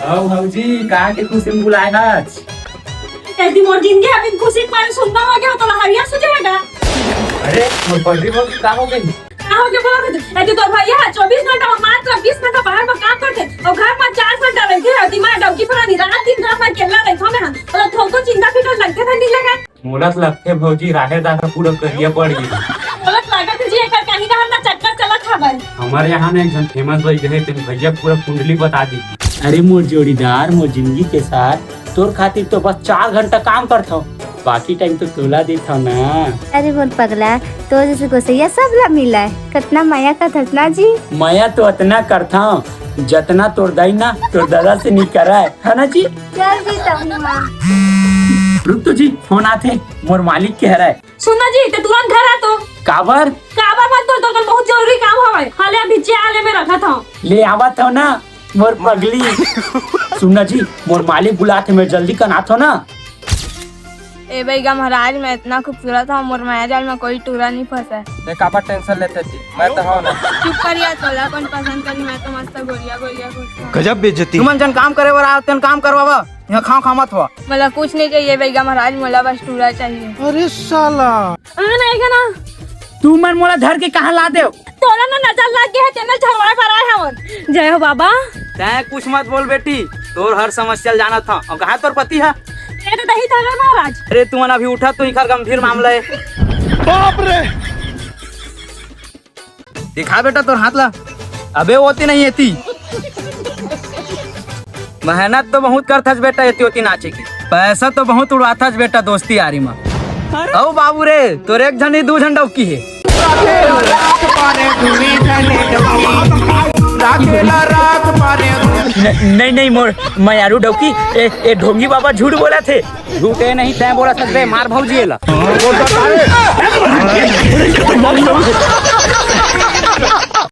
आओ भाऊजी कहाँ के खुशी में बुलाए आज? यदि मोर जिंदगी अभी खुशी मारे सुनना हो गया तो हरिया सुझेगा। अरे मोर पढ़ी बोल का हो गई? हो गया बोला यदि तो भैया 24 घंटा मात्र 20 घंटा बाहर में काम करते और घर में 4 घंटा रहते हैं दिमाग डौकी पर नहीं रात दिन घर में केला रखा में हम और थोको चिंता फिकर लगते थे नहीं लगा मोलक लगते भौजी राहे दादा पूरा करिया पड़ गई। बोलत लागत जी एक कहीं का ना चक्कर चला खाबर। हमारे यहाँ ना एक जन फेमस भाई गए थे भैया पूरा कुंडली बता दी। अरे मोर जोड़ीदार मोर जिंदगी के साथ तोर खातिर तो बस 4 घंटा काम करता हूँ, बाकी टाइम तो तोला देता हूँ ना। अरे बोल पगला तो जैसे गोसैया सब ला मिला है कितना माया का थतना जी। माया तो इतना करता हूँ जितना तोर दाई ना तोर दादा से नहीं करा है ना जी। चल जी तब रुक तो जी फोन आते मोर मालिक कह रहा है। सुनना जी ते तुरंत घर आ तो काबर मत तो कल बहुत जरूरी काम हवे हाले अभी चाले में रखा था ले आवत हो ना मोर पगली। सुनना जी मोर मालिक बुलाते मैं जल्दी कनात हो ना। ए भैया महाराज मैं इतना खूबसूरत हूँ मोर माया जाल में कोई टूरा नहीं फंसा है। मैं काबर टेंशन लेते जी मैं तो हूं ना। चुप करिए तोला कौन पसंद करी मैं तो मस्त गोलिया गोलिया कुछ गजब बेइज्जती। तुमन जन काम करे वर आते काम करवावा यहाँ खाओ मत हुआ। मला कुछ नहीं चाहिए भैया महाराज मला बस टूरा चाहिए। अरे साला नहीं ना तू मन मोला धर के कहाँ ला दे तोला ना नजर लग गया है तेने झगड़ा पर आए हमन। जय हो बाबा। तैं कुछ मत बोल बेटी तोर हर समस्या जाना था और कहा तोर पति है। ये तो दही था महाराज। अरे तुम अभी उठा तो इखर गंभीर मामला है। बाप रे दिखा बेटा तोर हाथ ला। अबे होती नहीं एती मेहनत तो बहुत करथस बेटा एती होती नाचे की पैसा तो बहुत उड़ाथस बेटा दोस्ती यारी में। ओ बाबू रे तोर एक झंडी 2 झंडा की है। नहीं मोर मैं यारू डौकी ए ढोंगी बाबा झूठ बोला थे। झूठे नहीं तैं बोला सकते मार भौजी ला।